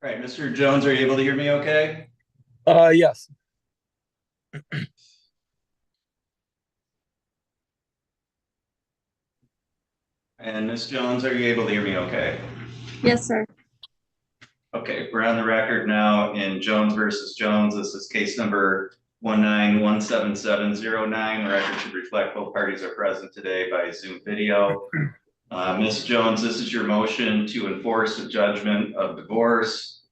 All right, Mr. Jones, are you able to hear me okay? Yes. And Ms. Jones, are you able to hear me okay? Yes, sir. Okay, we're on the record now in Jones versus Jones. This is case number 1917709. The record should reflect both parties are present today by Zoom video. Ms. Jones, this is your motion to enforce a judgment of divorce.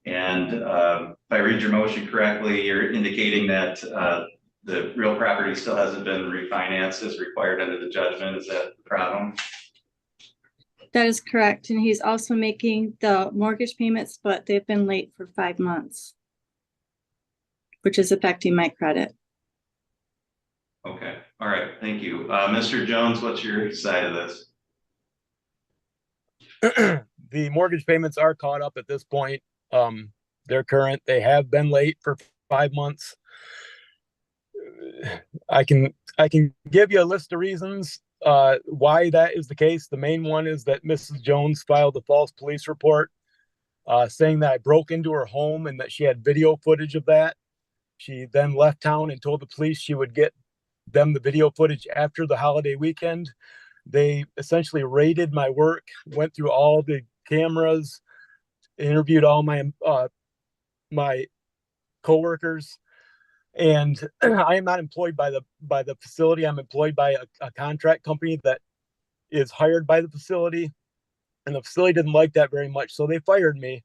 And if I read your motion correctly, you're indicating that the real property still hasn't been refinanced as required under the judgment. Is that the problem? That is correct. And he's also making the mortgage payments, but they've been late for 5 months, which is affecting my credit. Okay, all right, thank you. Mr. Jones, what's your side of this? The mortgage payments are caught up at this point. They're current. They have been late for 5 months. I can give you a list of reasons why that is the case. The main one is that Mrs. Jones filed a false police report saying that I broke into her home and that she had video footage of that. She then left town and told the police she would get them the video footage after the holiday weekend. They essentially raided my work, went through all the cameras, interviewed all my coworkers, and I am not employed by the facility. I'm employed by a contract company that is hired by the facility, and the facility didn't like that very much, so they fired me.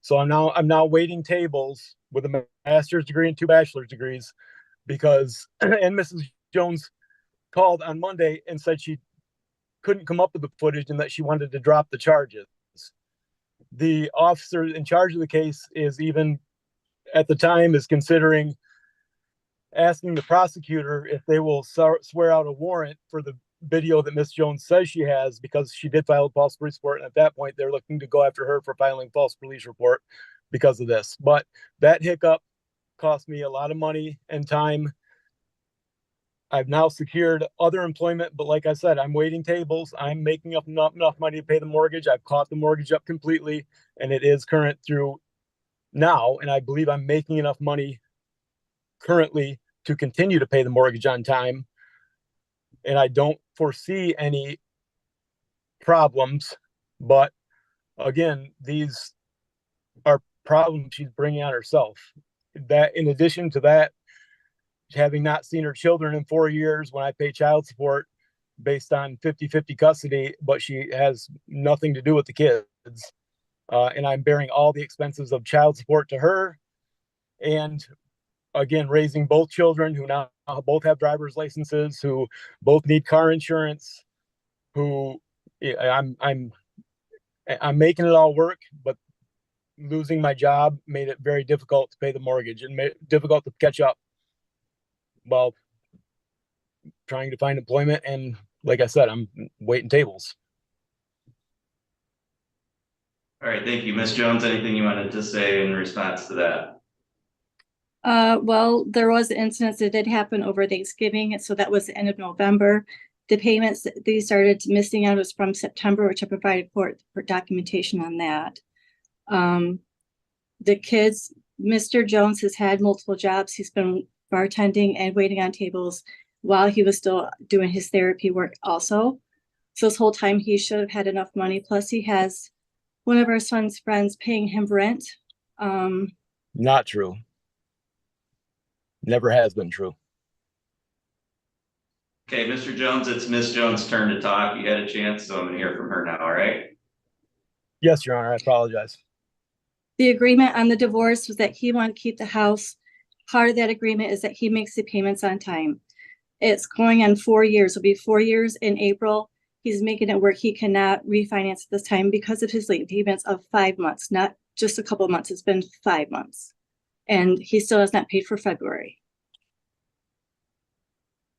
So I'm now waiting tables with a master's degree and 2 bachelor's degrees because and Mrs. Jones called on Monday and said she couldn't come up with the footage and that she wanted to drop the charges. The officer in charge of the case is even at the time is considering asking the prosecutor if they will swear out a warrant for the video that Miss Jones says she has because she did file a false police report. And at that point, they're looking to go after her for filing a false police report because of this. But that hiccup cost me a lot of money and time. I've now secured other employment, but like I said, I'm waiting tables. I'm making up enough money to pay the mortgage. I've caught the mortgage up completely, and it is current through now. And I believe I'm making enough money currently to continue to pay the mortgage on time. And I don't foresee any problems. But again, these are problems she's bringing on herself. That, in addition to that, having not seen her children in 4 years when I pay child support based on 50-50 custody, but she has nothing to do with the kids. And I'm bearing all the expenses of child support to her. And again, raising both children who now both have driver's licenses, who both need car insurance, who I'm making it all work, but losing my job made it very difficult to pay the mortgage and made it difficult to catch up while trying to find employment. And like I said, I'm waiting tables. All right, thank you. Ms. Jones, anything you wanted to say in response to that? Well, there was an incident that did happen over Thanksgiving, so that was the end of November. The payments that they started missing out was from September, which I provided for documentation on that. The kids, Mr. Jones has had multiple jobs. He's been bartending and waiting on tables while he was still doing his therapy work also. So this whole time he should have had enough money. Plus he has one of our son's friends paying him rent. Not true. Never has been true. Okay, Mr. Jones, it's Ms. Jones' turn to talk. You had a chance, so I'm gonna hear from her now, all right? Yes, Your Honor, I apologize. The agreement on the divorce was that he wanted to keep the house. Part of that agreement is that he makes the payments on time. It's going on 4 years. It'll be 4 years in April. He's making it work. He cannot refinance at this time because of his late payments of 5 months, not just a couple of months. It's been 5 months. And he still has not paid for February.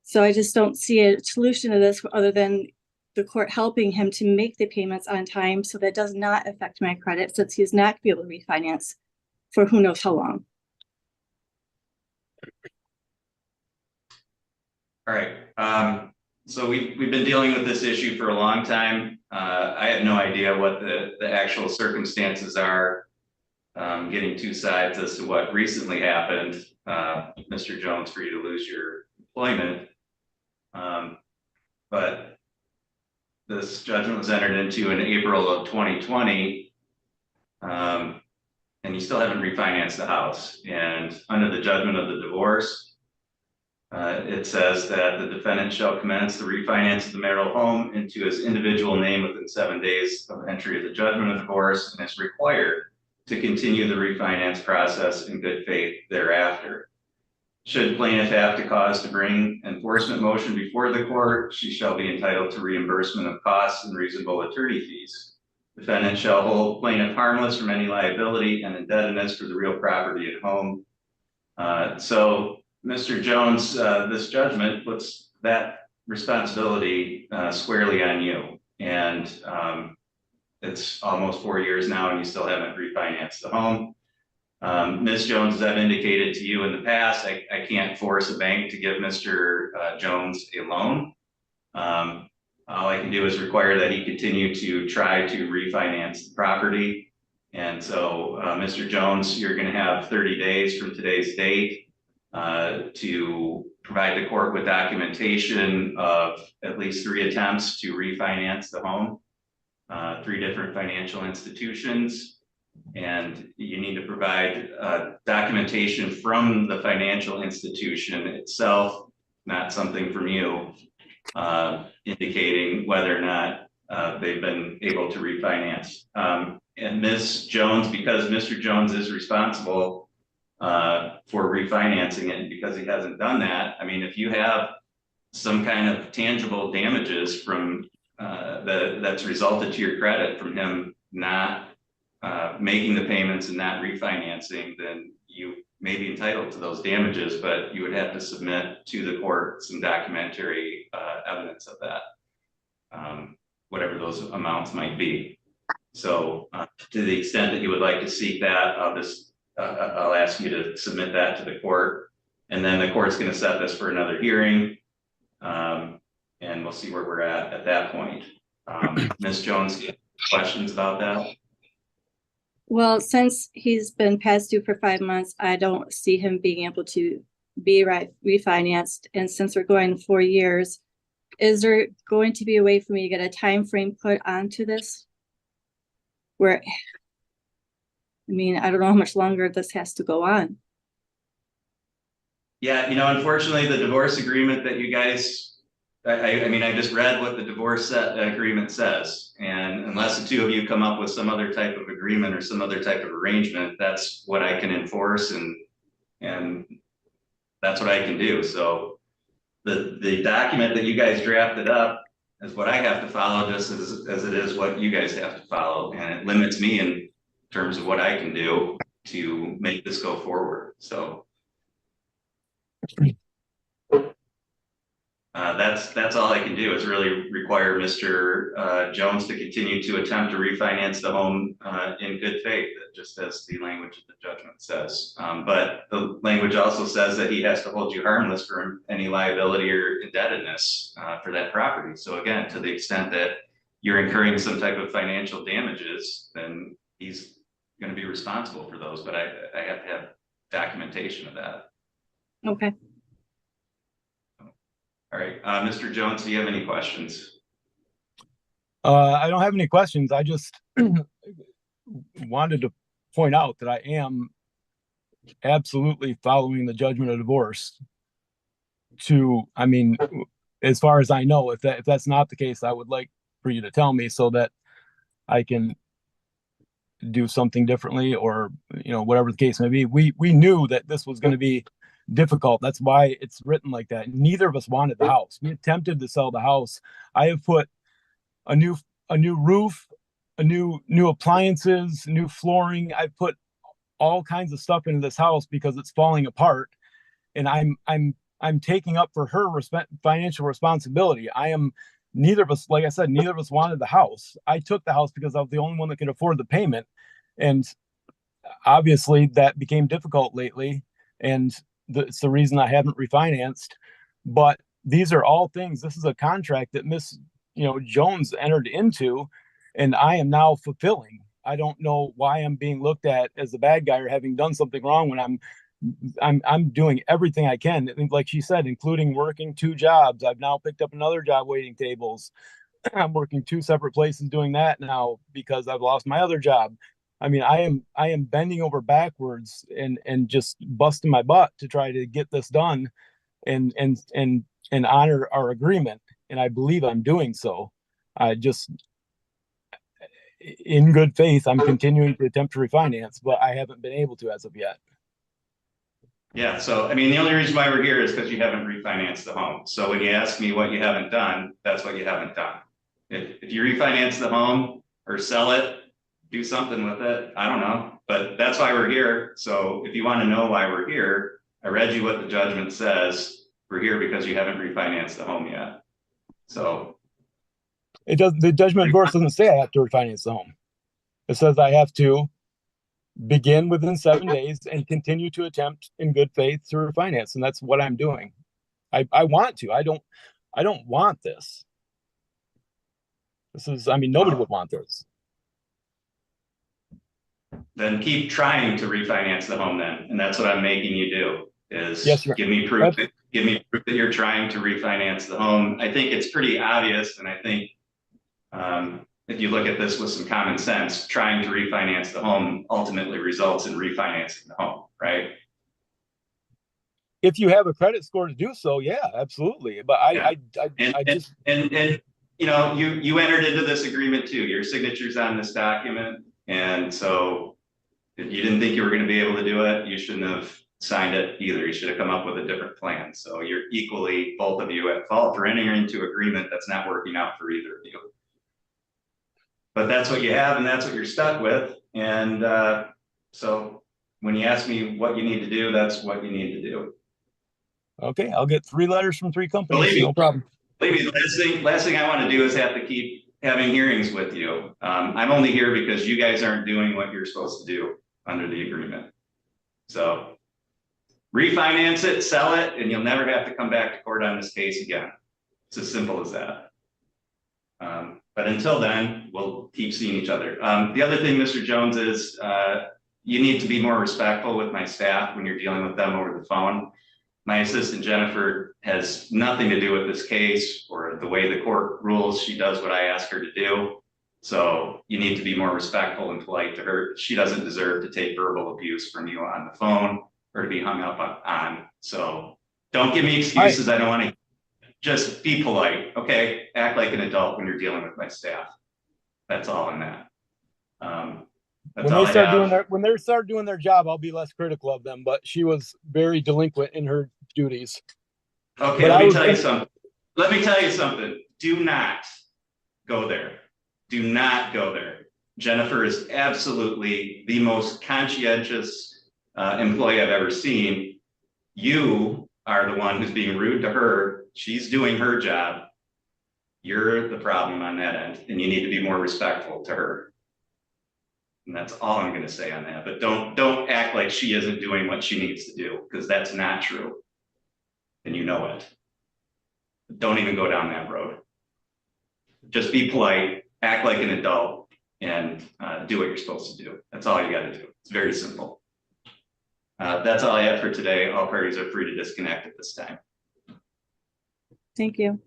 So I just don't see a solution to this other than the court helping him to make the payments on time so that does not affect my credit, since he's not going to be able to refinance for who knows how long. All right, so we've been dealing with this issue for a long time. I have no idea what the actual circumstances are getting two sides as to what recently happened, Mr. Jones, for you to lose your employment. But this judgment was entered into in April of 2020. And you still haven't refinanced the house. And under the judgment of the divorce, it says that the defendant shall commence the refinance of the marital home into his individual name within 7 days of entry of the judgment of divorce, and is required to continue the refinance process in good faith thereafter. Should plaintiff have to cause to bring enforcement motion before the court, she shall be entitled to reimbursement of costs and reasonable attorney fees. Defendant shall hold plaintiff harmless from any liability and indebtedness for the real property at home. So, Mr. Jones, this judgment puts that responsibility squarely on you. And it's almost 4 years now and you still haven't refinanced the home. Ms. Jones, as I've indicated to you in the past, I can't force a bank to give Mr. Jones a loan. All I can do is require that he continue to try to refinance the property. And so, Mr. Jones, you're going to have 30 days from today's date to provide the court with documentation of at least 3 attempts to refinance the home, 3 different financial institutions. And you need to provide documentation from the financial institution itself, not something from you, indicating whether or not they've been able to refinance. And Ms. Jones, because Mr. Jones is responsible for refinancing it, and because he hasn't done that, I mean, if you have some kind of tangible damages from that's resulted to your credit from him not making the payments and not refinancing, then you may be entitled to those damages, but you would have to submit to the court some documentary evidence of that, whatever those amounts might be. So to the extent that you would like to seek that, I'll ask you to submit that to the court, and then the court's going to set this for another hearing, and we'll see where we're at that point. Ms. Jones, questions about that? Well, since he's been past due for 5 months, I don't see him being able to be refinanced. And since we're going 4 years, is there going to be a way for me to get a time frame put onto this? Where, I mean, I don't know how much longer this has to go on. Yeah, you know, unfortunately, the divorce agreement that you guys, I mean, I just read what the divorce agreement says, and unless the two of you come up with some other type of agreement or some other type of arrangement, that's what I can enforce, and that's what I can do. So the document that you guys drafted up is what I have to follow, just as it is what you guys have to follow, and it limits me in terms of what I can do to make this go forward. So that's all I can do, is really require Mr. Jones to continue to attempt to refinance the home in good faith, just as the language of the judgment says. But the language also says that he has to hold you harmless for any liability or indebtedness for that property. So again, to the extent that you're incurring some type of financial damages, then he's going to be responsible for those. But I have to have documentation of that. Okay. All right, Mr. Jones, do you have any questions? I don't have any questions. I just wanted to point out that I am absolutely following the judgment of divorce to, I mean, as far as I know. If that's not the case, I would like for you to tell me so that I can do something differently, or, you know, whatever the case may be. We knew that this was going to be difficult. That's why it's written like that. Neither of us wanted the house. We attempted to sell the house. I have put a new roof, new appliances, new flooring. I've put all kinds of stuff into this house because it's falling apart, and I'm taking up for her financial responsibility. Neither of us, like I said, neither of us wanted the house. I took the house because I was the only one that could afford the payment, and obviously that became difficult lately, and it's the reason I haven't refinanced. But these are all things. This is a contract that Miss Jones entered into, and I am now fulfilling. I don't know why I'm being looked at as the bad guy or having done something wrong when I'm doing everything I can. Like she said, including working 2 jobs. I've now picked up another job waiting tables. I'm working 2 separate places doing that now because I've lost my other job. I mean, I am bending over backwards and just busting my butt to try to get this done and honor our agreement. And I believe I'm doing so. I just in good faith, I'm continuing to attempt to refinance, but I haven't been able to as of yet. Yeah, so I mean, the only reason why we're here is because you haven't refinanced the home. So when you ask me what you haven't done, that's what you haven't done. If you refinance the home or sell it, do something with it, I don't know, but that's why we're here. So if you want to know why we're here, I read you what the judgment says. We're here because you haven't refinanced the home yet. So It does. The judgment, of course, doesn't say I have to refinance the home. It says I have to begin within 7 days and continue to attempt in good faith to refinance, and that's what I'm doing. I want to. I don't want this. This is. I mean, nobody would want this. then keep trying to refinance the home then. And that's what I'm making you do is Yes, give me proof that you're trying to refinance the home. I think it's pretty obvious. And I think if you look at this with some common sense, trying to refinance the home ultimately results in refinancing the home, right? If you have a credit score to do so, yeah, absolutely. But I just you know, you entered into this agreement too. Your signature's on this document. And so if you didn't think you were going to be able to do it, you shouldn't have signed it either. You should have come up with a different plan. So you're equally, both of you, at fault for entering into agreement that's not working out for either of you. But that's what you have and that's what you're stuck with. And so when you ask me what you need to do, that's what you need to do. okay, I'll get 3 letters from 3 companies. Believe me, no problem. Believe me, last thing I want to do is have to keep having hearings with you. I'm only here because you guys aren't doing what you're supposed to do under the agreement. So refinance it, sell it, and you'll never have to come back to court on this case again. It's as simple as that. But until then, we'll keep seeing each other. The other thing, Mr. Jones, is you need to be more respectful with my staff when you're dealing with them over the phone. My assistant Jennifer has nothing to do with this case or the way the court rules. She does what I ask her to do. So you need to be more respectful and polite to her. She doesn't deserve to take verbal abuse from you on the phone or to be hung up on. So don't give me excuses. I don't want to. Just be polite, okay? Act like an adult when you're dealing with my staff. That's all in that. When they start doing their job, I'll be less critical of them. But she was very delinquent in her duties. Okay, let me tell you something. Let me tell you something. Do not go there. Do not go there. Jennifer is absolutely the most conscientious employee I've ever seen. You are the one who's being rude to her. She's doing her job. You're the problem on that end, and you need to be more respectful to her. And that's all I'm going to say on that. But don't act like she isn't doing what she needs to do, because that's not true. And you know it. Don't even go down that road. Just be polite, act like an adult, and do what you're supposed to do. That's all you got to do. It's very simple. That's all I have for today. All parties are free to disconnect at this time. Thank you.